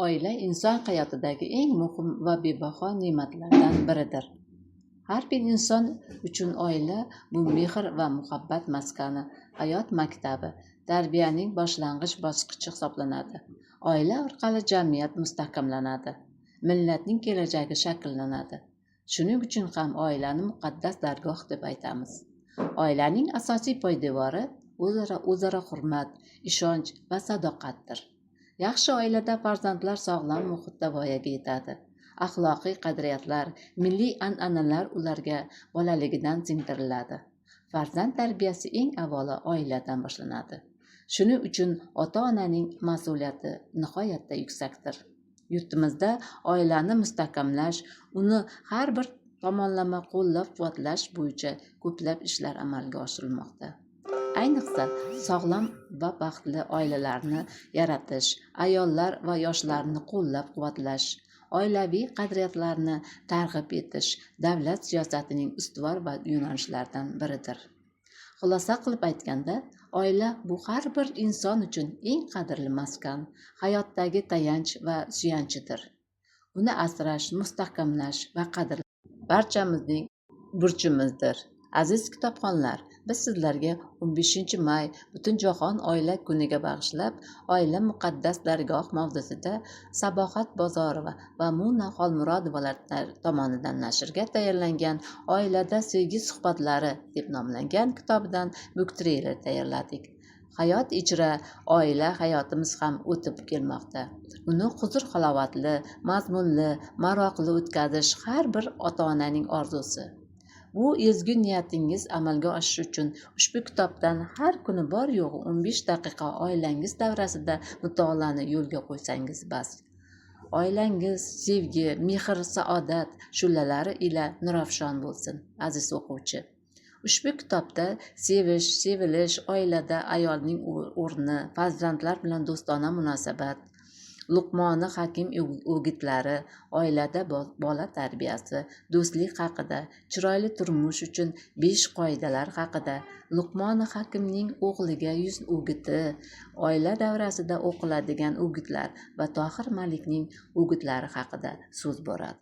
Oila inson hayotidagi eng muhim va bebaho ne'matlardan biridir. Har bir inson uchun oila bu mehr va muhabbat maskani, hayot maktabi, tarbiyaning boshlang'ich bosqichi hisoblanadi. Oila orqali jamiyat mustahkamlanadi, millatning kelajagi shakllanadi. Shuning uchun ham oilani muqaddas dargoh deb aytamiz. Oilaning asosiy poydevori o'zaro hurmat, ishonch va sadoqatdir. Yaxshi oilada farzandlar sog'lom muhitda voyaga yetadi. Axloqiy qadriyatlar, milliy an'analar ularga bolaligidan singdiriladi. Farzand tarbiyasi eng avvalo oiladan boshlanadi. Shuning uchun ota-onaning mas'uliyati nihoyatda yuksakdir. Yurtimizda oilani mustahkamlash, uni har bir tomonlama qo'llab-quvvatlash bo'yicha ko'plab ishlar amalga oshirilmoqda. Ayniqsa, sog'lom va baxtli oilalarni yaratish, ayollar va yoshlarni qo'llab-quvvatlash, oilaviy qadriyatlarni targ'ib etish davlat siyosatining ustuvor va yo'nalishlaridan biridir. Xulosa qilib aytganda, oila bu har bir inson uchun eng qadrli maskan, hayotdagi tayanch va suyanchidir. Uni asrash, mustahkamlash va qadrlash barchamizning burchimizdir. Aziz kitobxonlar, biz sizlarga 15 may Butunjahon oila kuniga bag'ishlab Oila muqaddas dargoh mavzusida Sabohat Bozorova va Muna Xolmurodovalar tomonidan nashrga tayyorlangan Oilada sevgi suhbatlari deb nomlangan kitobidan buktreyler tayyorladik. Hayot ichra oila hayotimiz ham o'tib kelmoqda. Uni huzur-halovatli, mazmunli, maroqli o'tkazish har bir ota-onaning orzusi. Bu ezgu niyatingiz amalga oshishi uchun ushbu kitobdan har kuni bor yo'g'i 15 daqiqa oilangiz davrasida mutolaani yo'lga qo'ysangiz bas. Oilangiz sevgi, mehr, saodat shulalari ila nurafshon bo'lsin, aziz o'quvchi. Ushbu kitobda sevish, sevilish, oilada ayolning o'rni, farzandlar bilan do'stona munosabat, Luqmoni Hakim o'gitlari, oilada bola tarbiyasi, do'stlik haqida, chiroyli turmush uchun 5 qoidalar haqida, Luqmoni Hakimning o'g'liga 100 o'giti, oila davrasida o'qiladigan o'gitlar va Tohir Malikning o'gitlari haqida so'z boradi.